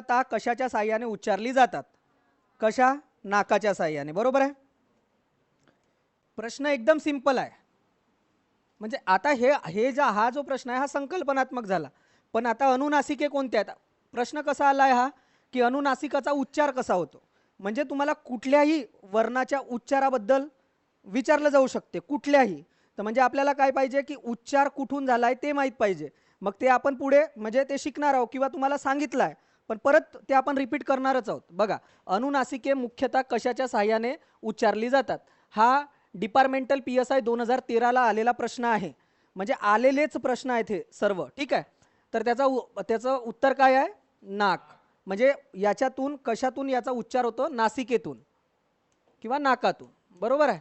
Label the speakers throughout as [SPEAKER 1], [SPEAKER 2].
[SPEAKER 1] मुख्यतः कशाच्या साह्याने उच्चारली जातात? कशा? नाकाच्या साह्याने. बरोबर आहे. प्रश्न एकदम सिंपल आहे. म्हणजे आता हा जो प्रश्न आहे हा संकल्पनात्मक झाला, पण आता अनुनासिके कोणत्या आहेत? प्रश्न कसा आलाय हा की अनुनासिकाचा उच्चार कसा होतो. म्हणजे तुम्हाला कुठल्याही वर्णाच्या उच्चाराबद्दल विचारलं जाऊ शकते, कुठल्याही. तर म्हणजे आपल्याला काय पाहिजे की उच्चार कुठून झालाय ते माहीत पाहिजे. मग ते आपण पुढे म्हणजे ते शिकणार आहोत किंवा तुम्हाला सांगितलं आहे, पण परत ते आपण रिपीट करणारच आहोत. बघा, अनुनासिके मुख्यतः कशाच्या साह्याने उच्चारली जातात? हा डिपार्टमेंटल PSI 2013ला आलेला प्रश्न आहे. म्हणजे आलेलेच प्रश्न आहेत हे सर्व. ठीक आहे. तर त्याचं उत्तर काय आहे? नाक. म्हणजे याच्यातून कशातून याचा उच्चार होतो? नासिकेतून किंवा नाकातून. बरोबर आहे.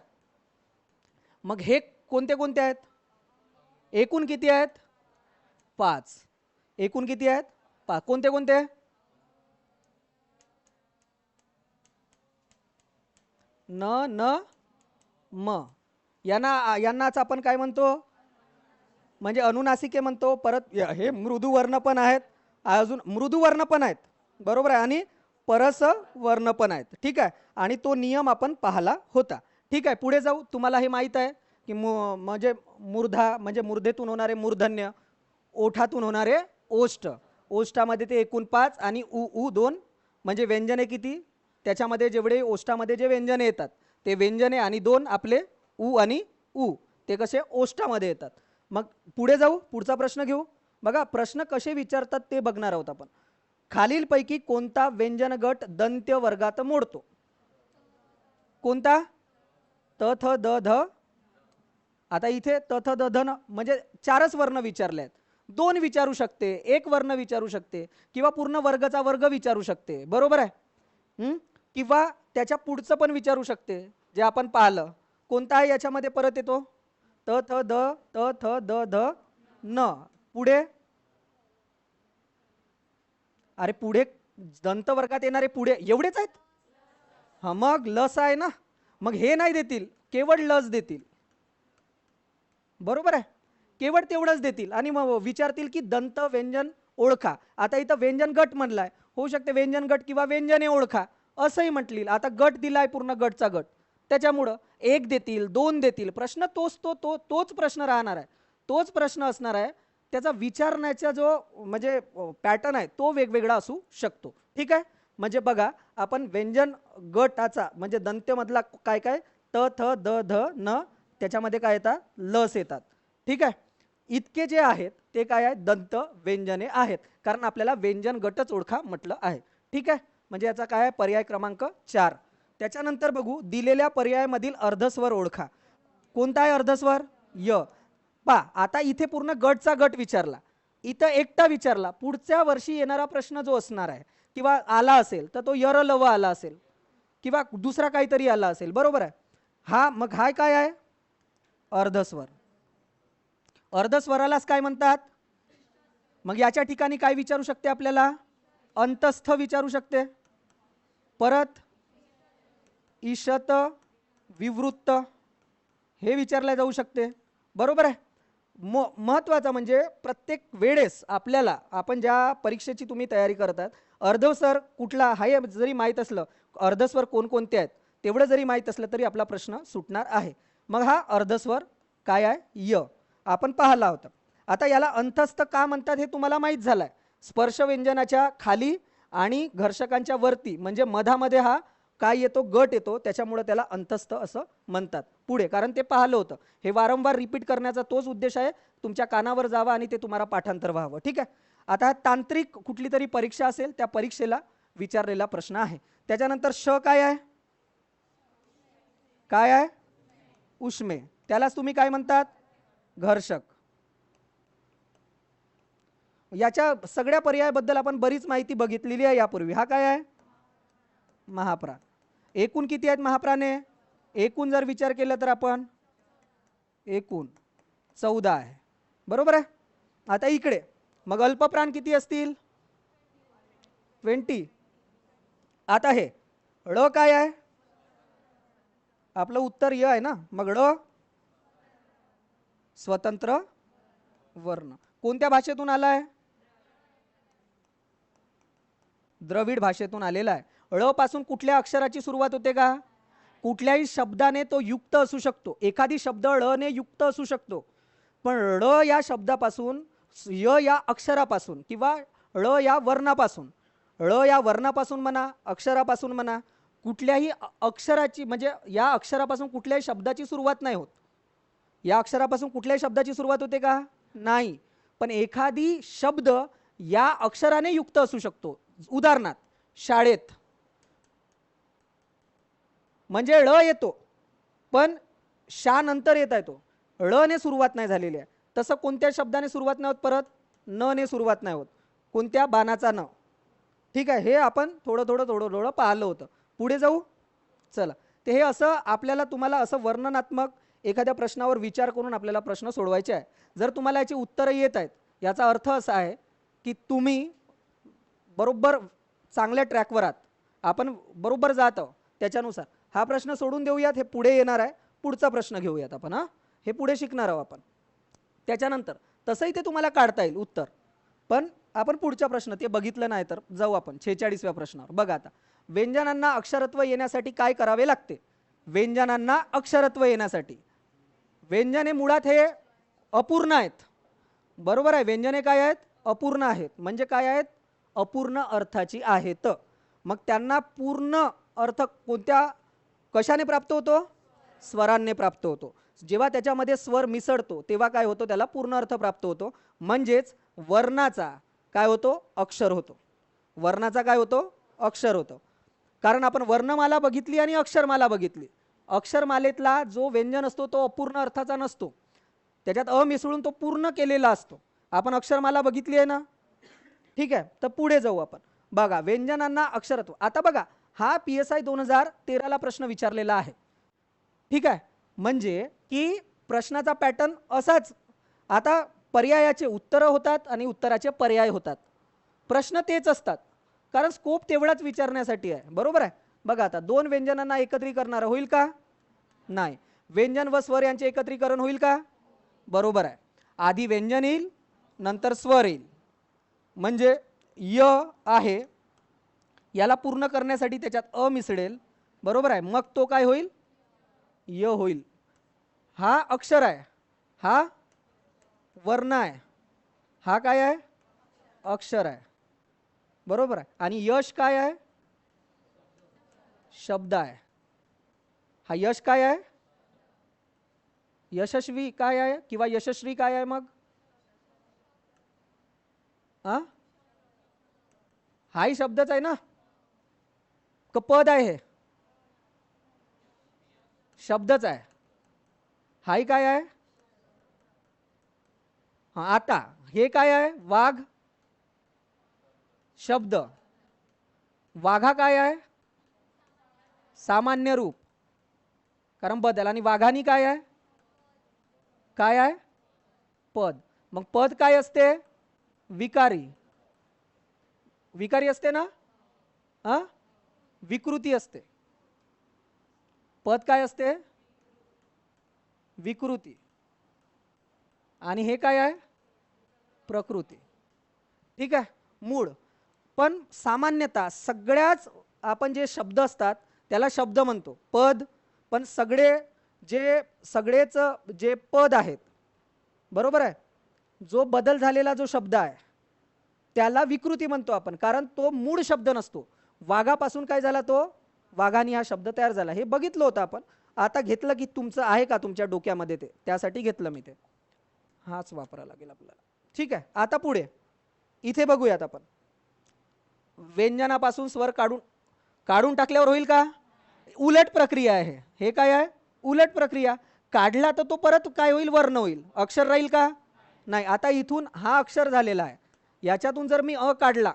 [SPEAKER 1] मग हे कोणते कोणते आहेत? एकूण किती आहेत? 5. एकूण किती आहेत? 5. कोणते कोणते? न, न, म. यांनाच आपण काय म्हणतो? म्हणजे अनुनासिके म्हणतो. परत हे मृदू वर्ण पण आहेत, अजून मृदू वर्ण पण आहेत. बरोबर आहे. आणि परस वर्ण पण आहेत. ठीक आहे. आणि तो नियम आपण पाहला होता. ठीक आहे. पुढे जाऊ. तुम्हाला हे माहीत आहे की म्हणजे मूर्धा म्हणजे मूर्धेतून होणारे मूर्धन्य, ओठातून होणारे ओष्ठ. ओष्ठामध्ये ते एकूण 5 आणि उ 2 म्हणजे व्यंजने किती? त्याच्यामध्ये जेवढे ओष्ठामध्ये जे व्यंजने येतात ते व्यंजने आणि 2 आपले उ आणि उ ते कसे ओष्ठामध्ये येतात. मग पुढे जाऊ, पुढचा प्रश्न घेऊ. बघा, प्रश्न कसे विचारतात ते बघणार आहोत आपण. खालीलपैकी कोणता व्यंजन गट दंत्य वर्गात मोडतो? कोणता? त थ द ध. आता इथे त थ द ध म्हणजे 4च वर्ण विचारले आहेत. 2 विचारू शकते, 1 वर्ण विचारू शकते, किंवा पूर्ण वर्गाचा वर्ग विचारू शकते. बरोबर आहे. किंवा त्याच्या पुढचं पण विचारू शकते जे आपण पाहिलं. कोणता आहे याच्यामध्ये परत येतो? त थ द, त थ द ध न. पुढे? अरे पुढे दंत वर्गात येणारे पुढे एवढेच आहेत. हा, मग लस आहे ना. मग हे नाही देतील, केवळ लस देतील. बरोबर आहे. केवळ तेवढंच देतील आणि मग विचारतील की दंत व्यंजन ओळखा. आता इथं व्यंजन गट म्हणलाय, होऊ शकते व्यंजन गट किंवा व्यंजने ओळखा असंही म्हटलील. आता गट दिलाय पूर्ण गटचा गट, त्याच्यामुळं 1 देतील, 2 देतील. प्रश्न तोच प्रश्न राहणार आहे, तोच प्रश्न असणार आहे. त्याचा विचारण्याचा जो म्हणजे पॅटर्न आहे तो वेगवेगळा असू शकतो. ठीक आहे. म्हणजे बघा, आपण व्यंजन गटाचा म्हणजे दंत्यमधला काय काय? त थ द ध न, त्याच्यामध्ये काय येतात? लस येतात. ठीक आहे. इतके जे आहेत ते काय आहेत? दंत व्यंजने आहेत, कारण आपल्याला व्यंजन गटच ओळखा म्हटलं आहे. ठीक आहे. म्हणजे याचा काय आहे? पर्याय क्रमांक 4. त्याच्यानंतर बघू, दिलेल्या पर्यायामधील अर्धस्वर ओळखा. कोणता आहे अर्धस्वर? य. आता इथे पूर्ण गटचा गट विचारला, इथं एकटा विचारला. पुढच्या वर्षी येणारा प्रश्न जो असणार आहे किंवा आला असेल तर तो यर लव आला असेल किंवा दुसरा काहीतरी आला असेल. बरोबर आहे. मग हा काय आहे? अर्धस्वर. अर्धस्वरालाच काय म्हणतात? मग याच्या ठिकाणी काय विचारू शकते आपल्याला? अंतस्थ विचारू शकते. परत ईशत, विवृत्त हे विचारले जाऊ शकते. बरोबर आहे. महत्वाचं म्हणजे प्रत्येक वेळेस आपल्याला, आपण ज्या परीक्षेची तुम्ही तयारी करतात, अर्धस्वर कुठला हे जरी माहीत असलं, अर्धस्वर कोणकोणते आहेत तेवढं जरी माहीत असलं तरी आपला प्रश्न सुटणार आहे. मग हा अर्धस्वर काय आहे? य आपण पाहिला होता. आता याला अंतस्थ का म्हणतात हे तुम्हाला माहीत झालंय. स्पर्श व्यंजनाच्या खाली आणि घर्षकांच्या वरती म्हणजे मधामध्ये हा काय येतो? गट येतो, त्याच्यामुळे त्याला अंतस्थ असं म्हणतात. पुढे कारण ते पाहिलं होतं. हे वारंवार रिपीट करण्याचा तोच उद्देश आहे, तुमच्या कानावर जावा आणि ते तुम्हाला पाठांतर व्हावं. ठीक आहे. आता तांत्रिक कुठली तरी परीक्षा असेल त्या परीक्षेला विचारलेला प्रश्न आहे. त्याच्यानंतर श काय आहे? काय आहे? उष्मे. त्यालाच तुम्ही काय म्हणतात? घर्षक. याच्या सगळ्या पर्यायाबद्दल आपण बरीच माहिती बघितलेली आहे यापूर्वी. हा काय आहे? महाप्राण. एकूण किती आहेत महाप्राणे? एकूण जर विचार केला तर आपण एकूण 14 आहे. बरोबर आहे. आता इकडे मग अल्पप्राण किती असतील? 20. आता हे ळ काय आहे? आपलं उत्तर य आहे ना. मग ळ स्वतंत्र वर्ण. कोणत्या भाषेतून आलाय? द्रविड भाषेतून आलेला आहे. ळ पासून कुठल्या अक्षराची सुरुवात होते का? कुठल्याही शब्दाने तो युक्त असू शकतो. एखादी शब्द ळ ने युक्त असू शकतो, पण ळ या शब्दापासून, य या अक्षरापासून किंवा ळ या वर्णापासून, ळ या वर्णापासून म्हणा, अक्षरापासून म्हणा, कुठल्याही अक्षराची म्हणजे या अक्षरापासून कुठल्याही शब्दाची सुरुवात नाही होत. या अक्षरापासून कुठल्याही शब्दाची सुरुवात होते का? नाही. पण एखादी शब्द या अक्षराने युक्त असू शकतो. उदाहरणार्थ शाळेत म्हणजे ळ येतो, पण शा नंतर येत आहे, तो ळ ने सुरुवात नाही झालेली आहे. तसं कोणत्या शब्दाने सुरुवात नाही होत? परत न ने सुरुवात नाही होत. कोणत्या? बाणाचा न. ठीक आहे, हे आपण थोडं थोडं थोडं थोडं पाहिलं होतं. पुढे जाऊ. चला, ते हे असं आपल्याला तुम्हाला असं वर्णनात्मक एखाद्या प्रश्नावर विचार करून आपल्याला प्रश्न सोडवायचे आहे. जर तुम्हाला याची उत्तरं येत आहेत, याचा अर्थ असा आहे की तुम्ही बरोबर चांगल्या ट्रॅकवर आहात, आपण बरोबर जात आहोत. त्याच्यानुसार हा प्रश्न सोडून देऊयात, हे पुढे येणार आहे. पुढचा प्रश्न घेऊयात आपण. हे पुढे शिकणार आहोत आपण. त्याच्यानंतर तसंही ते तुम्हाला काढता येईल उत्तर, पण आपण पुढचा प्रश्न ते बघितलं नाही तर जाऊ आपण 46व्या प्रश्नावर. बघा आता, व्यंजनांना अक्षरत्व येण्यासाठी काय करावे लागते? व्यंजनांना अक्षरत्व येण्यासाठी व्यंजने मुळात हे अपूर्ण आहेत. बरोबर आहे, व्यंजने काय आहेत? अपूर्ण आहेत. म्हणजे काय आहेत? अपूर्ण अर्थाची आहेत. मग त्यांना पूर्ण अर्थ कोणत्या कशाने प्राप्त होतो? स्वरांनी प्राप्त होतो. जेव्हा त्याच्यामध्ये स्वर मिसळतो तेव्हा काय होतो? त्याला पूर्ण अर्थ प्राप्त होतो. म्हणजेच वर्णाचा काय होतो? अक्षर होतो. वर्णाचा काय होतो? अक्षर होतो. कारण आपण वर्णमाला बघितली आणि अक्षरमाला बघितली. अक्षरमालेतला जो व्यंजन असतो तो अपूर्ण अर्थाचा नसतो, त्याच्यात अ मिसळून तो पूर्ण केलेला असतो. आपण अक्षरमाला बघितली आहे ना. ठीक आहे, तर पुढे जाऊ आपण. बघा, व्यंजनांना अक्षरत्व. आता बघा, हा PSI 2013ला प्रश्न विचारलेला आहे. ठीक आहे, म्हणजे की प्रश्नाचा पॅटर्न असाच. आता पर्यायाचे उत्तरं होतात आणि उत्तराचे पर्याय होतात. प्रश्न तेच असतात, कारण स्कोप तेवढाच विचारण्यासाठी आहे. बरोबर आहे. बघा आता, दोन व्यंजनांना एकत्रीकरण होईल का? नाही. व्यंजन व स्वर यांचे एकत्रीकरण होईल का? बरोबर आहे. आधी व्यंजन येईल, नंतर स्वर येईल. म्हणजे य आहे, याला पूर्ण करण्यासाठी त्याच्यात अ मिसळेल. बरोबर आहे. मग तो काय होईल? य होईल. हा अक्षर आहे, हा वर्ण आहे, हा काय आहे? अक्षर आहे. बरोबर आहे. आणि यश काय आहे? शब्द आहे. हा यश काय आहे? यशस्वी काय आहे किंवा यशस्वी काय आहे? मग हाही शब्दच आहे ना. पद आहे, हे शब्दच आहे. हाही काय आहे? आता हे काय आहे? वाघ शब्द. वाघा काय आहे? सामान्य रूप, कारण बदल. आणि वाघानी काय आहे? काय आहे? पद. मग पद काय असते? विकारी. विकारी असते ना. विकृती असते. पद काय असते? विकृती. आणि हे काय आहे? प्रकृती. ठीक आहे, मूळ. पण सामान्यतः सगळ्याच आपण जे शब्द असतात त्याला शब्द म्हणतो, पद. पण सगळेच जे पद आहेत, बरोबर आहे, जो बदल झालेला जो शब्द आहे त्याला विकृती म्हणतो आपण, कारण तो मूळ शब्द नसतो. वाघापासून काय झाला? तो वाघानी हा शब्द तयार झाला. हे बघितलं होतं आपण. आता घेतलं की तुमचं आहे का तुमच्या डोक्यामध्ये ते, त्यासाठी घेतलं मी ते. हाच वापरावा लागेल आपल्याला. ठीक आहे, आता पुढे इथे बघूयात आपण. व्यंजनापासून स्वर काढून टाकल्यावर होईल का? उलट प्रक्रिया आहे. हे काय आहे? उलट प्रक्रिया. काढला तर तो परत काय होईल? वर्ण होईल. अक्षर राहील का? नाही. आता इथून हा अक्षर झालेला आहे, याच्यातून जर मी अ काढला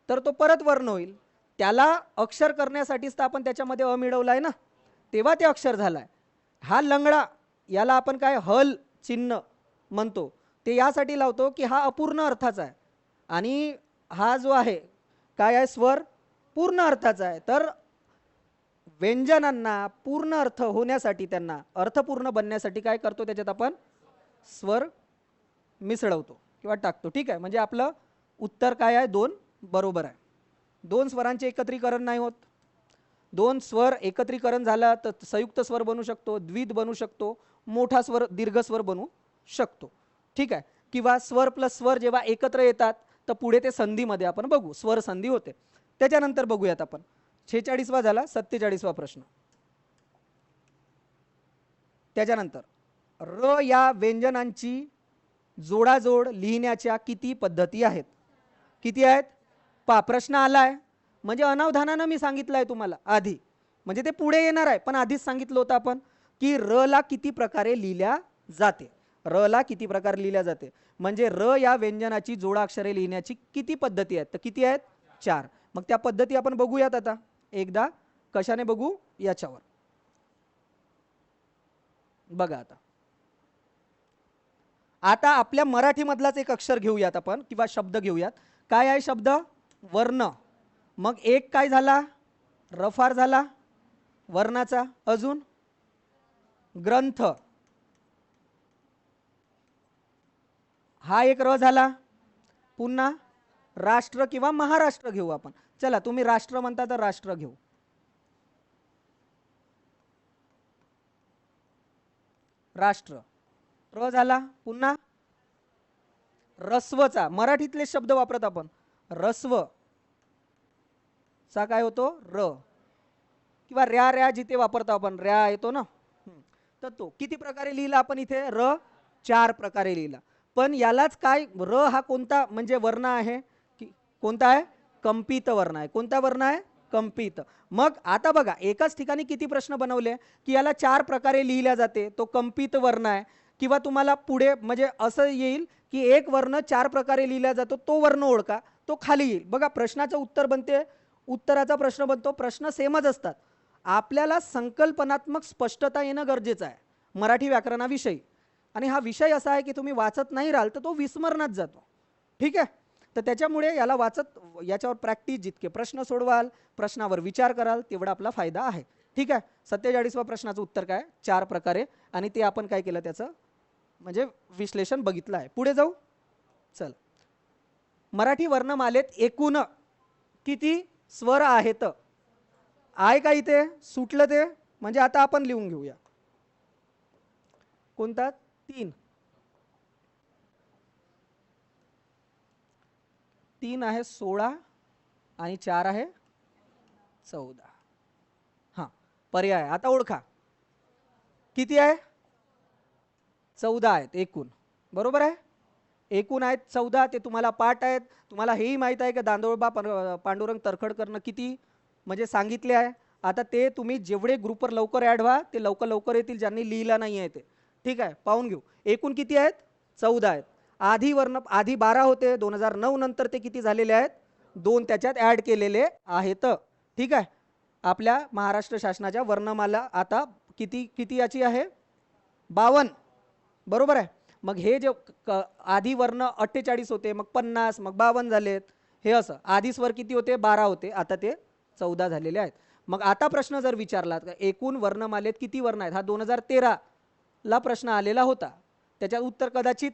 [SPEAKER 1] तर तो परत वर्ण होईल. त्याला अक्षर करण्यासाठीच तर आपण त्याच्यामध्ये अ मिळवला आहे ना, तेव्हा ते अक्षर झालाय. हा लंगडा, याला आपण काय हल चिन्ह म्हणतो, ते यासाठी लावतो की हा अपूर्ण अर्थाचा आहे. आणि हा जो आहे काय आहे? स्वर पूर्ण अर्थाचा आहे. तर व्यंजनांना पूर्ण अर्थ होण्यासाठी, त्यांना अर्थपूर्ण बनण्यासाठी काय करतो? त्याच्यात आपण स्वर मिसळवतो किंवा टाकतो. ठीक आहे, म्हणजे आपलं उत्तर काय आहे? 2 बरोबर आहे. दोन स्वरांचे एकत्रीकरण नाही होत. दोन स्वर एकत्रीकरण झाला तर संयुक्त स्वर बनू शकतो, द्वित बनू शकतो, मोठा स्वर दीर्घ स्वर बनू शकतो. ठीक आहे. किंवा स्वर प्लस स्वर जेव्हा एकत्र येतात तर पुढे ते संधीमध्ये आपण बघू, स्वर संधी होते. त्याच्यानंतर बघूयात आपण 46वा झाला. 47वा प्रश्न. त्याच्यानंतर र या व्यंजनांची जोडाजोड लिहिण्याच्या किती पद्धती आहेत? किती आहेत? प्रश्न आलाय म्हणजे अनावधानानं मी सांगितलंय तुम्हाला आधी, म्हणजे ते पुढे येणार आहे, पण आधीच सांगितलं होतं आपण की र ला किती प्रकारे लिहिल्या जाते. र ला किती प्रकारे लिहिल्या जाते म्हणजे र या व्यंजनाची जोडाक्षरे लिहिण्याची किती पद्धती आहेत? तर किती आहेत? 4. मग त्या पद्धती आपण बघूयात आता एकदा. कशाने बघू? याच्यावर बघा. आता आपल्या मराठीमधलाच एक अक्षर घेऊयात आपण किंवा शब्द घेऊयात. काय आहे शब्द? वर्ण. मग एक काय झाला? रफार झाला वर्णाचा. अजून ग्रंथ, हा एक र झाला. पुन्हा राष्ट्र किंवा महाराष्ट्र घेऊ आपण. चला तुम्ही राष्ट्र म्हणता तर राष्ट्र घेऊ. राष्ट्र र झाला. पुन्हा रस्वचा, मराठीतले शब्द वापरत आपण. रस्व चा काय होतो? र. किंवा रॅ रॅ जिथे वापरतो आपण रॅ येतो ना, तर तो किती प्रकारे लिहिला आपण इथे? र 4 प्रकारे लिहिला. पण यालाच काय, र हा कोणता म्हणजे वर्ण आहे? कोणता आहे? कंपित वर्ण आहे. कोणता वर्ण आहे? कंपित. मग आता बघा एकाच ठिकाणी किती प्रश्न बनवले की याला 4 प्रकारे लिहिल्या जाते, तो कंपित वर्ण आहे. किंवा तुम्हाला पुढे म्हणजे असं येईल की एक वर्ण 4 प्रकारे लिहिला जातो, तो वर्ण ओळखा, तो खाली येईल. बघा प्रश्नाचं उत्तर बनते, उत्तराचा प्रश्न बनतो, प्रश्न सेमच असतात. आपल्याला संकल्पनात्मक स्पष्टता येणं गरजेचं आहे मराठी व्याकरणाविषयी. आणि हा विषय असा आहे की तुम्ही वाचत नाही राहाल तर तो विस्मरणात जातो. ठीक आहे. तर त्याच्यामुळे याला वाचत, याच्यावर प्रॅक्टिस, जितके प्रश्न सोडवाल, प्रश्नावर विचार कराल तेवढा आपला फायदा आहे. ठीक आहे. 47वा प्रश्नाचं उत्तर काय? 4 प्रकारे. आणि ते आपण काय केलं त्याचं म्हणजे विश्लेषण बघितलं आहे. पुढे जाऊ. चल, मराठी वर्णमालेत एकूण किती स्वर आहेत? आहे का इथे? सुटलं ते म्हणजे आता आपण लिहून घेऊया. कोणता? 3. 3 आहे 16 आणि 4 आहे 14. हां, पर्याय आता ओळखा. किती आहे? 14 आहेत एकूण. बरोबर आहे. एकूण आहेत 14. ते तुम्हाला पाठ आहेत. तुम्हाला हेही माहीत आहे की दांडोबा पांडुरंग तरखडकरनं किती म्हणजे सांगितले आहे. आता ते तुम्ही जेवढे ग्रुपवर लवकर ॲड व्हा ते लवकर लवकर येतील, ज्यांनी लिहिला नाही आहे ते. ठीक आहे, पाहून घेऊ. एकूण किती आहेत? 14 आहेत. आधी 12 होते, 2009 नंतर ते किती झालेले आहेत? 2 त्याच्यात ॲड केलेले आहेत. ठीक आहे. आपल्या महाराष्ट्र शासनाच्या वर्णमाला आता किती याची आहे? 52. बरोबर आहे. मग हे जे आधी वर्ण 48 होते, मग 50, मग 52 झालेत. हे असं आधी स्वर किती होते? 12 होते, आता ते 14 झालेले आहेत. मग आता प्रश्न जर विचारला एकूण वर्णमालेत किती वर्ण आहेत, हा 2013 ला प्रश्न आलेला होता. त्याच्यात उत्तर कदाचित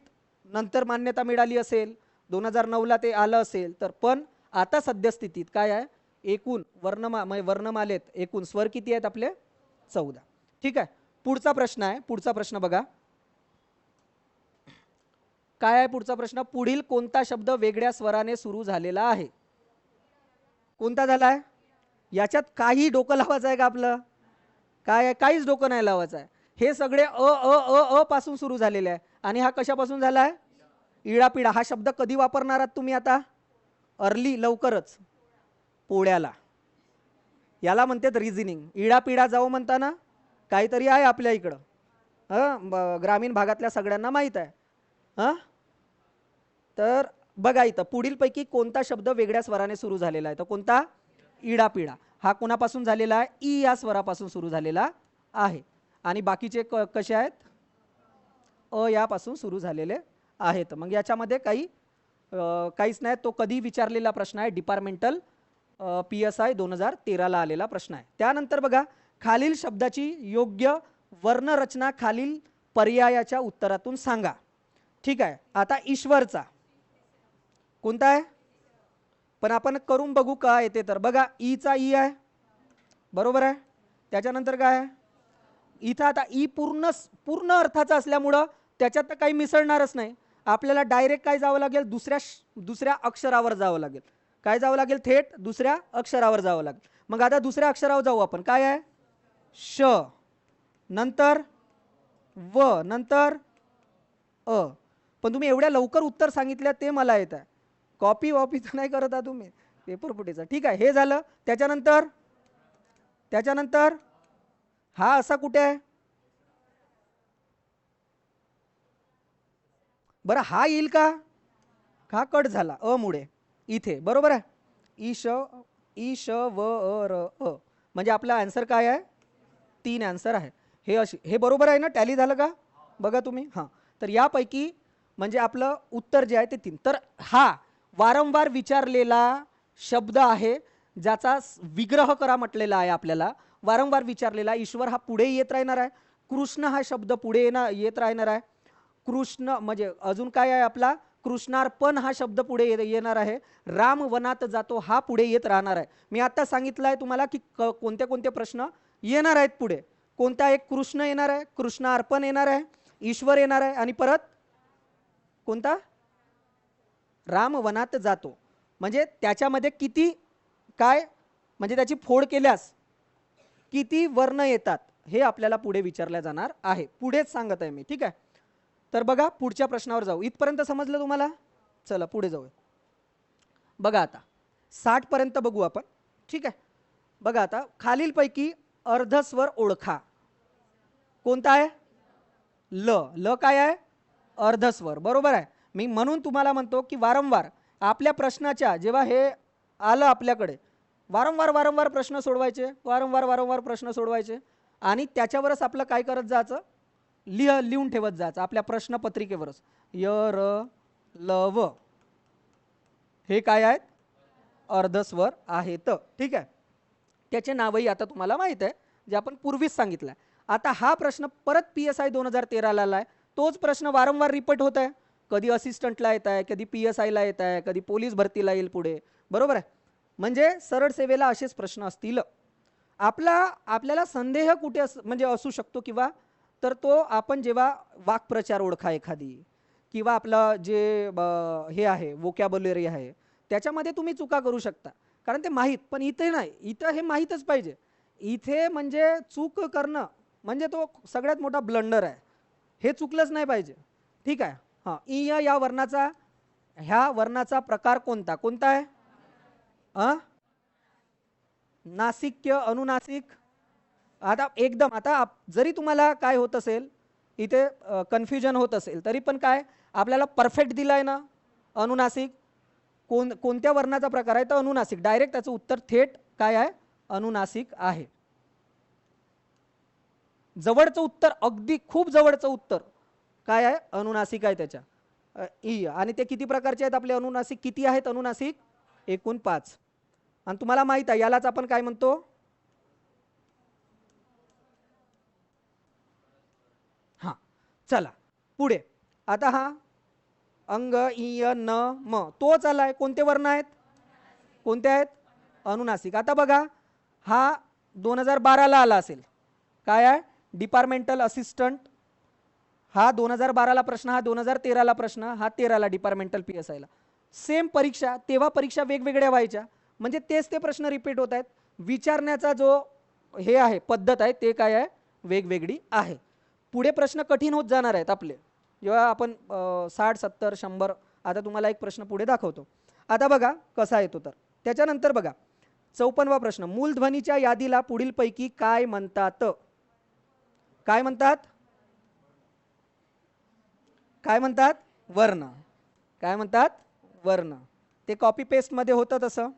[SPEAKER 1] नंतर मान्यता मिळाली असेल, 2009 ला ते आलं असेल. तर पण आता सद्यस्थितीत काय आहे? एकूण वर्णमालेत एकूण स्वर किती आहेत आपले? 14. ठीक आहे. पुढचा प्रश्न आहे. पुढचा प्रश्न बघा काय आहे. पुढचा प्रश्न, पुढील कोणता शब्द वेगळ्या स्वराने सुरू झालेला आहे? कोणता झाला आहे? याच्यात काही डोकं लावायचं आहे का आपलं? काय आहे? काहीच डोकं नाही लावायचं आहे. हे सगळे अ पासून सुरू झालेले आहे. आणि हा कशापासून झाला आहे? इडापिडा. हा शब्द कधी वापरणार आहात तुम्ही आता? अर्ली, लवकरच. पोळ्याला. याला म्हणतात रिझनिंग. इडापिडा जाऊ म्हणताना काहीतरी आहे आपल्या इकडं. ग्रामीण भागातल्या सगळ्यांना माहीत आहे. तर बघा इथं पुढीलपैकी कोणता शब्द वेगळ्या स्वराने सुरू झालेला आहे? तर कोणता? इडापिडा. हा कोणापासून झालेला आहे? ई या स्वरापासून सुरू झालेला आहे. आणि बाकीचे कसे आहेत? अ यापासून सुरू झालेले आहेत. मग याच्यामध्ये काहीच नाही. तो कधी विचारलेला प्रश्न आहे, डिपार्टमेंटल PSI 2013 ला आलेला प्रश्न आहे. त्यानंतर बघा, खालील शब्दाची योग्य वर्णरचना खालील पर्यायाच्या उत्तरातून सांगा. ठीक आहे. आता ईश्वरचा कोणता आहे? पण आपण करून बघू का येते तर. बघा ईचा ई आहे, बरोबर आहे. त्याच्यानंतर काय आहे इथं, आता ई पूर्ण पूर्ण अर्थाचा असल्यामुळं त्याच्यात तर काही मिसळणारच नाही. आपल्याला डायरेक्ट काय जावं लागेल, दुसऱ्या अक्षरावर जावं लागेल. काय जावं लागेल, थेट दुसऱ्या अक्षरावर जावं लागेल. मग आता दुसऱ्या अक्षरावर जाऊ आपण. काय आहे, श, नंतर व, नंतर अ. पण तुम्ही एवढ्या लवकर उत्तर सांगितल्या ते मला येत आहे. कॉपी वॉपी तर नाही करत आहात तुम्ही पेपर फुटेचा. ठीक आहे, हे झालं. त्याच्यानंतर हा असा कुठे आहे बरं, हा येईल का, हा कट झाला अ मुळे इथे, बरोबर आहे. ई श व अ र अ, म्हणजे आपला आन्सर काय आहे, 3 आन्सर आहे. हे बरोबर आहे ना, टॅली झालं का बघा तुम्ही. हां, तर यापैकी म्हणजे आपलं उत्तर जे आहे ते 3. तर हा वारंवार विचारलेला शब्द आहे, ज्याचा विग्रह करा म्हटलेला आहे आपल्याला. वारंवार विचारलेला ईश्वर हा पुढे येत राहणार आहे. कृष्ण हा शब्द पुढे येत राहणार आहे. कृष्ण म्हणजे अजून काय आहे आपला, कृष्णार्पण हा शब्द पुढे येणार आहे. राम वनात जातो हा पुढे येत राहणार आहे. मी आता सांगितलं आहे तुम्हाला की कोणते कोणते प्रश्न येणार आहेत पुढे. कोणता एक, कृष्ण येणार आहे, कृष्णार्पण येणार आहे, ईश्वर येणार आहे, आणि परत कोणता, राम वनात जातो. म्हणजे त्याच्यामध्ये किती काय, म्हणजे त्याची फोड केल्यास किती वर्ण येतात हे आपल्याला पुढे विचारल्या जाणार आहे. पुढेच सांगत आहे मी. ठीक आहे, तर बघा पुढच्या प्रश्नावर जाऊ. इथपर्यंत समजलं तुम्हाला. चला पुढे जाऊया. बघा आता 60 पर्यंत बघू आपण. ठीक आहे, बघा आता खालीलपैकी अर्धस्वर ओळखा. कोणता आहे, ल. ल काय आहे, अर्धस्वर, बरोबर आहे. मी म्हणून तुम्हाला म्हणतो की वारंवार आपल्या प्रश्नाच्या जेव्हा हे आलं आपल्याकडे, वारंवार प्रश्न सोडवायचे, वारंवार प्रश्न सोडवायचे, आणि त्याच्यावरच आपलं काय करत जायचं, लिहून ठेवत जायचं आपल्या प्रश्नपत्रिकेवरच. य र ल व हे काय आहेत, अर्धस्वर आहेत. ठीक आहे, त्याचे नावही आता तुम्हाला माहित आहे, जे आपण पूर्वीच सांगितलं आहे. आता हा प्रश्न परत PSI 2013 आला आहे. तोच प्रश्न वारंवार रिपीट होत आहे. कधी असिस्टंटला येत आहे, कधी PSIला येत आहे, कधी पोलीस भरतीला येईल पुढे, बरोबर आहे. म्हणजे सरळ सेवेला असेच प्रश्न असतील. आपल्याला संदेह कुठे म्हणजे असू शकतो किंवा तर तो आपण जेव्हा वाक्प्रचार ओळखा एखादी, किंवा आपलं जे हे आहे वोकॅब्युलरी आहे, त्याच्यामध्ये तुम्ही चुका करू शकता, कारण ते माहीत. पण इथे नाही, इथं हे माहीतच पाहिजे. इथे म्हणजे चूक करणं म्हणजे तो सगळ्यात मोठा ब्लंडर आहे. हे चुकलंच नाही पाहिजे. ठीक आहे. हां, इ या वर्णाचा, ह्या वर्णाचा प्रकार कोणता कोणता आहे, नासिक्य, अनुनासिक. आता एकदम, आता जरी तुम्हाला काय होत असेल इथे कन्फ्युजन होत असेल, तरी पण काय आपल्याला परफेक्ट दिलाय ना, अनुनासिक. कोणत्या वर्णाचा प्रकार आहे तर अनुनासिक. डायरेक्ट त्याचं उत्तर थेट काय आहे, अनुनासिक आहे. जवळचं उत्तर, अगदी खूप जवळचं उत्तर काय आहे, अनुनासिक आहे त्याच्या. ई. आणि ते किती प्रकारचे आहेत आपले अनुनासिक, किती आहेत अनुनासिक, एकूण 5. आणि तुम्हाला माहित आहे यालाच आपण काय म्हणतो, हां. चला पुढे. आता हा अंग, इ, न, म तोच आलाय. कोणते वर्ण आहेत, कोणते आहेत, अनुनासिक. आता बघा हा 2012ला आला असेल. काय आहे, डिपार्टमेंटल असिस्टंट. हा 2012ला प्रश्न, हा 2013ला प्रश्न, हा 13ला डिपार्टमेंटल PSIला. सेम परीक्षा, तेव्हा परीक्षा वेगवेगळ्या व्हायच्या, म्हणजे तेच ते प्रश्न रिपीट होत आहेत. विचारण्याचा जो हे आहे, पद्धत आहे, ते काय आहे, वेगवेगळी आहे. पुढे प्रश्न कठीण होत जाणार आहेत आपले, जेव्हा आपण 60, 70, 100. आता तुम्हाला एक प्रश्न पुढे दाखवतो. आता बघा कसा येतो. तर त्याच्यानंतर बघा 54वा प्रश्न. मूलध्वनीच्या यादीला पुढीलपैकी काय म्हणतात, काय म्हणतात, काय म्हणतात, वर्ण. काय म्हणतात, वर्ण. ते कॉपी पेस्ट मध्ये होतं तसं,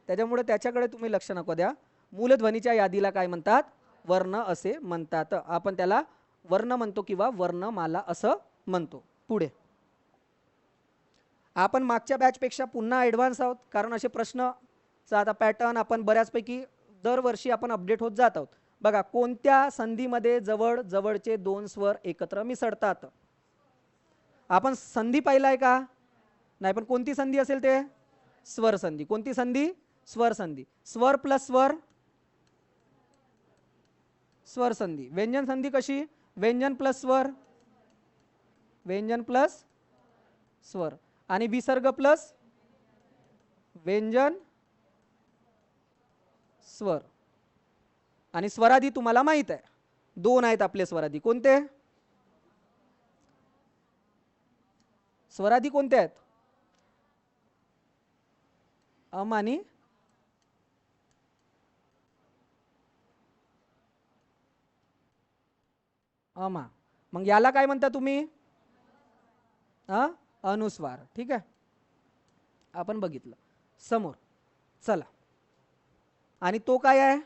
[SPEAKER 1] त्याच्यामुळे त्याच्याकडे तुम्ही लक्ष नको द्या. मूलध्वनीच्या यादीला काय म्हणतात, वर्ण असे म्हणतात. आपण त्याला वर्ण म्हणतो किंवा वर्णमाला असं म्हणतो. पुढे आपण मागच्या बॅचपेक्षा पुन्हा ॲडव्हान्स आहोत, कारण असे प्रश्नचा आता पॅटर्न आपण बऱ्याचपैकी दरवर्षी आपण अपडेट होत जात आहोत. बघा कोणत्या संधीमध्ये जवळ जवळचे 2 स्वर एकत्र मिसळतात. आपण संधी पाहिलाय का, नाही, पण कोणती संधी असेल ते, स्वर संधी. कोणती संधी? स्वर संधी. स्वर प्लस स्वर स्वर संधी. व्यंजन संधी कशी? व्यंजन प्लस स्वर व्यंजन प्लस स्वर आणि विसर्ग प्लस व्यंजन स्वर. आणि स्वरादी तुम्हाला माहित आहे, दोन आहेत आपले स्वरादी. कोणते स्वरादी? कोणते आहेत? अम आणि अमा. मग याला काय म्हणता तुम्ही? अनुस्वार. ठीक आहे, आपण बघितलं समोर. चला, आणि तो काय आहे?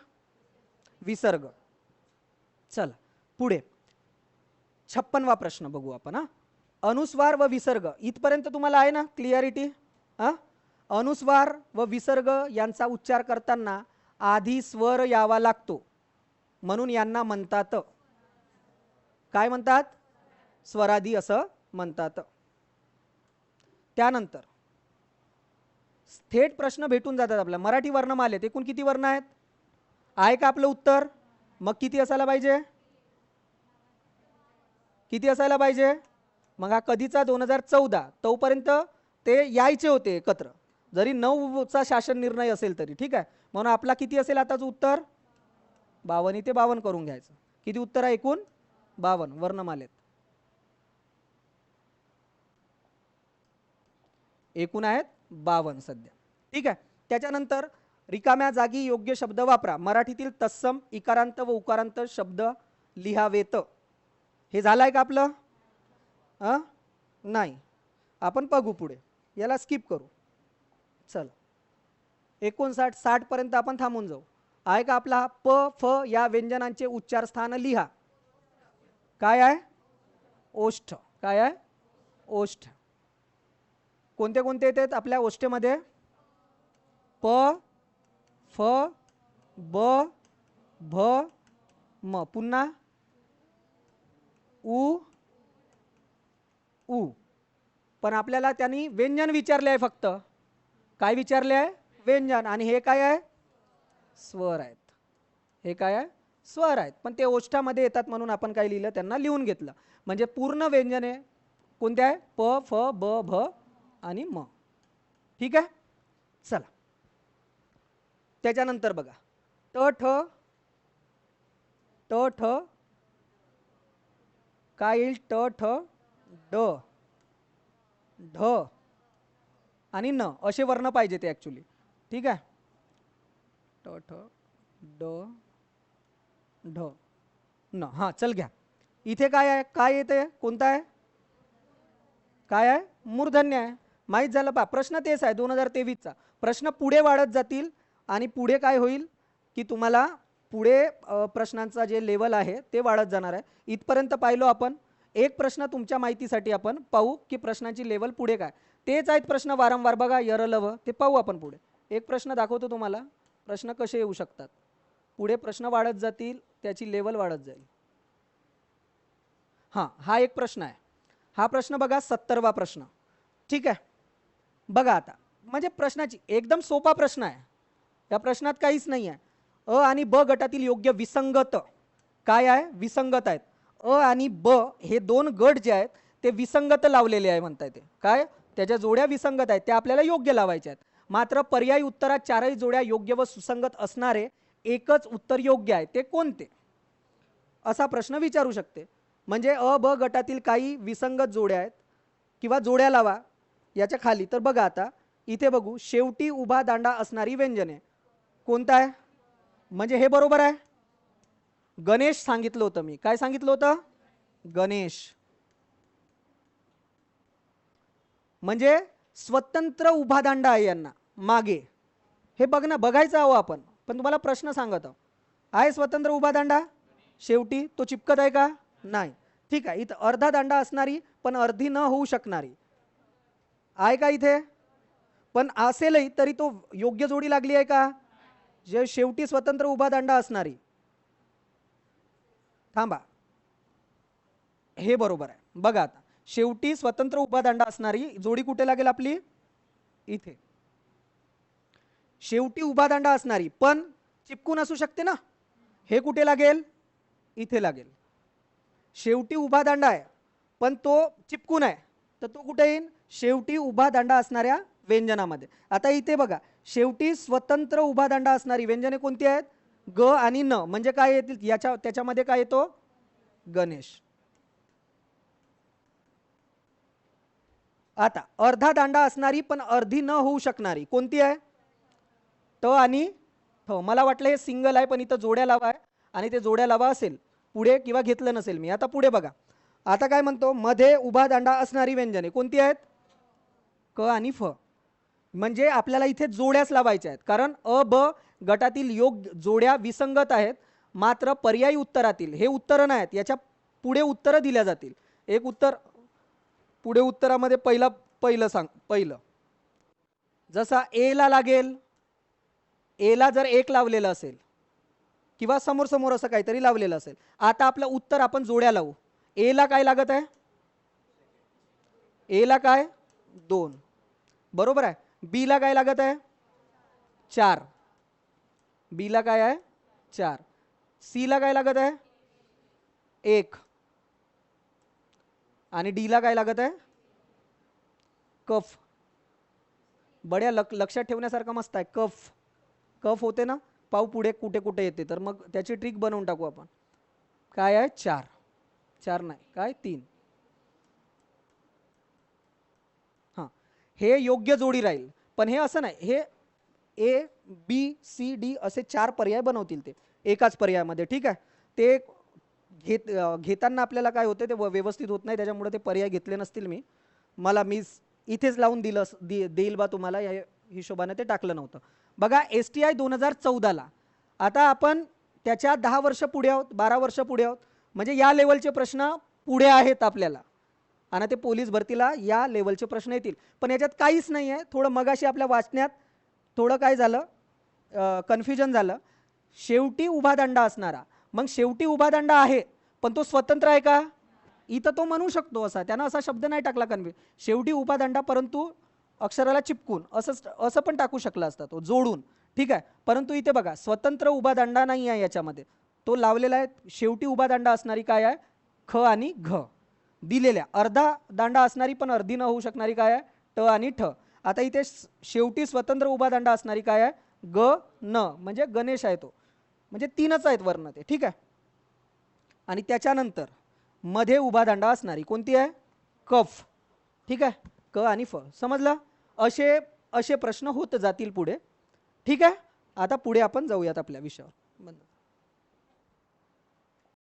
[SPEAKER 1] विसर्ग. चला पुढे 56वा प्रश्न बघू आपण. अनुस्वार व विसर्ग इथपर्यंत तुम्हाला आहे ना क्लिअरिटी? अनुस्वार व विसर्ग यांचा उच्चार करताना आधी स्वर यावा लागतो, म्हणून यांना म्हणतात काय म्हणतात? स्वरादी असं म्हणतात. त्यानंतर थेट प्रश्न भेटून जातात आपल्याला. मराठी वर्णमालेत एकूण किती वर्ण आहेत? आहे का आपलं उत्तर? मग किती असायला पाहिजे? किती असायला पाहिजे? मग हा कधीचा? 2014. तोपर्यंत ते यायचे होते एकत्र, जरी 9चा शासन निर्णय असेल तरी. ठीक आहे, म्हणून आपला किती असेल आताचं उत्तर? 52. ते 52 करून घ्यायचं. किती उत्तर आहे एकूण? 52 वर्णमालेत. एकूण आहेत 52 सध्या. ठीक आहे, त्याच्यानंतर रिकाम्या जागी योग्य शब्द वापरा. मराठीतील तत्सम इकारांत व उकारांत शब्द लिहावेत. हे झालंय का आपलं? नाही, आपण बघू पुढे, याला स्किप करू. चल 59 60 पर्यंत आपण थांबून जाऊ. आहे का आपला? प फ या व्यंजनांचे उच्चार स्थान लिहा. काय आहे? ओष्ठ. काय आहे? ओष्ठ. कोणते कोणते येतात आपल्या ओष्ठेमध्ये? प फ ब भ म. पुन्हा उ उ. पण आपल्याला त्यांनी व्यंजन विचारले आहे फक्त. काय विचारले आहे? व्यंजन. आणि हे काय आहे? स्वर आहेत. हे काय आहे? स्वर आहेत. पण ते ओष्ठामध्ये येतात म्हणून आपण काय लिहिलं? त्यांना लिहून घेतलं. म्हणजे पूर्ण व्यंजने कोणते आहे? प फ ब भ आणि म. ठीक आहे, चला त्याच्यानंतर बघा ट ठ. ट ठ काय येईल? ट ठ ड ढ आणि न असे वर्ण पाहिजे ते ॲक्च्युली. ठीक आहे, ट ठ ड ढ न. हां चल घ्या. इथे काय आहे? काय येते? कोणता आहे? काय आहे? मूर्धन्य आहे. माहीत झालं पा. प्रश्न तेच आहे 2023चा. प्रश्न पुढे वाढत जातील आणि पुढे काय होईल की तुम्हाला पुढे प्रश्नांचा जे लेवल आहे ते वाढत जाणार आहे. इथपर्यंत पाहिलो आपण. एक प्रश्न तुमच्या माहितीसाठी आपण पाहू की प्रश्नांची लेवल पुढे काय. तेच आहेत प्रश्न वारंवार. बघा यरलव ते पाहू आपण पुढे. एक प्रश्न दाखवतो तुम्हाला, प्रश्न कसे येऊ शकतात. पुढे प्रश्न वाढत जातील, त्याची लेवल वाढत जाईल. हां, हा एक प्रश्न आहे. हा प्रश्न बघा 70वा प्रश्न. ठीक आहे, बघा आता म्हणजे प्रश्नाची एकदम सोपा प्रश्न आहे. या प्रश्नात काहीच नाही आहे. अ आणि ब गटातील योग्य विसंगत काय आहे? विसंगत आहेत. अ आणि ब हे दोन गट जे आहेत ते विसंगत लावलेले आहे म्हणता येते. काय? त्याच्या जोड्या विसंगत आहेत, त्या आपल्याला योग्य लावायच्या आहेत. मात्र पर्यायी उत्तरात चारही जोड्या योग्य व सुसंगत असणारे एकच उत्तर योग्य आहे, ते कोणते? असा प्रश्न विचारू शकते. म्हणजे अ ब गटातील काही विसंगत जोड्या आहेत किंवा जोड्या लावा याच्या खाली. तर बघा आता इथे बघू, शेवटी उभा दांडा असणारी व्यंजने कोणता आहे? म्हणजे हे बरोबर आहे. गणेश सांगितलं होतं मी. काय सांगितलं होतं? गणेश. म्हणजे स्वतंत्र उभा दांडा आहे यांना मागे. हे बघ ना, बघायचं आहो आपण. पण तुम्हाला प्रश्न सांगत आहे स्वतंत्र उभा दांडा शेवटी तो चिपकत आहे का? नाही. ठीक आहे, इथं अर्धा दांडा असणारी पण अर्धी न होऊ शकणारी आहे का इथे? पण असेलही तरी तो योग्य जोडी लागली आहे का? जे शेवटी स्वतंत्र उभा दांडा असणारी. थांबा, हे बरोबर आहे. बघा आता शेवटी स्वतंत्र उभा दांडा असणारी जोडी कुठे लागेल आपली? इथे. शेवटी उभा दांडा असणारी पण चिपकून असू शकते ना, हे कुठे लागेल, इथे लागेल. शेवटी उभा दांडा आहे पण तो चिपकून आहे, तर तो कुठे येईल, शेवटी उभा दांडा असणाऱ्या व्यंजनामध्ये. आता इथे बघा, शेवटी स्वतंत्र उभा दांडा असणारी व्यंजने कोणती आहेत, ग आणि न, म्हणजे काय येतील त्याच्यामध्ये काय येतो, गणेश. आता अर्धा दांडा असणारी पण अर्धी न होऊ शकणारी कोणती आहे, ट आणि थ. मला वाटलं हे सिंगल आहे पण इथं जोड्या लावा आहे आणि ते जोड्या लावा असेल पुढे किंवा घेतलं नसेल मी. आता पुढे बघा, आता काय म्हणतो, मध्ये उभा दांडा असणारी व्यंजने कोणती आहेत, क आणि फ. म्हणजे आपल्याला इथे जोड्याच लावायच्या आहेत, कारण अ ब गटातील योग जोड्या विसंगत आहेत. मात्र पर्यायी उत्तरातील हे उत्तरं नाहीत, याच्या पुढे उत्तरं दिल्या जातील. एक उत्तर पुढे उत्तरामध्ये पहिलं जसा ए ला लागेल, ए ला जर एक लावलेलं असेल किंवा समोर समोर असं काहीतरी लावलेलं असेल. आता आपलं उत्तर आपण जोड्या लावू. ए ला काय लागत आहे, ए ला काय 2, बरोबर आहे. बी ला काय लागत आहे 4, बी ला काय आहे 4. सी ला काय लागत आहे 1 आणि डी ला काय लागत आहे कफ. बड्या लक्षात ठेवण्यासारखं मस्त आहे. कफ कफ होते ना, पाहू पुढे कुठे कुठे येते, तर मग त्याची ट्रिक बनवून टाकू आपण. काय आहे 4, 4 नाही काय 3. हां, हे योग्य जोडी राहील. पण हे असं नाही, हे ए बी सी डी असे 4 पर्याय बनवतील ते एकाच पर्यायामध्ये. ठीक आहे, ते घेताना आपल्याला काय होते ते व्यवस्थित होत नाही, त्याच्यामुळे ते पर्याय घेतले नसतील. मी इथेच लावून देईल बा तुम्हाला, या हिशोबाने ते टाकलं नव्हतं. बघा STI 2014ला, आता आपण त्याच्या 10 वर्ष पुढे आहोत, 12 वर्ष पुढे आहोत, म्हणजे या लेवलचे प्रश्न पुढे आहेत आपल्याला. आणि ते पोलीस भरतीला या लेवलचे प्रश्न येतील. पण याच्यात काहीच नाही आहे. थोडं मगाशी आपल्या वाचण्यात थोडं काय झालं, कन्फ्युजन झालं. शेवटी उभा दांडा असणारा, मग शेवटी उभा दांडा आहे पण तो स्वतंत्र आहे का, इथं तो म्हणू शकतो असा, त्यानं असा शब्द नाही टाकला शेवटी उभा दांडा परंतु अक्षराला चिपकून, असं पण टाकू शकला असता तो जोडून. ठीक आहे, परंतु इथे बघा स्वतंत्र उभा दांडा नाही आहे याच्यामध्ये, तो लावलेला आहे. शेवटी उभा दांडा असणारी काय आहे, ख आणि घ दिलेल्या. अर्धा दांडा असणारी पण अर्धी न होऊ शकणारी काय आहे, ट आणि ठ. आता इथे शेवटी स्वतंत्र उभा दांडा असणारी काय आहे, ग न, म्हणजे गणेश आहे तो, म्हणजे 3च आहेत वर्ण ते. ठीक आहे, आणि त्याच्यानंतर मध्ये उभा दांडा असणारी कोणती आहे, कफ. ठीक आहे, क आणि फ. समजलं. असे प्रश्न होत जातील पुढे. ठीक आहे, आता पुढे आपण जाऊयात आपल्या विषयावर.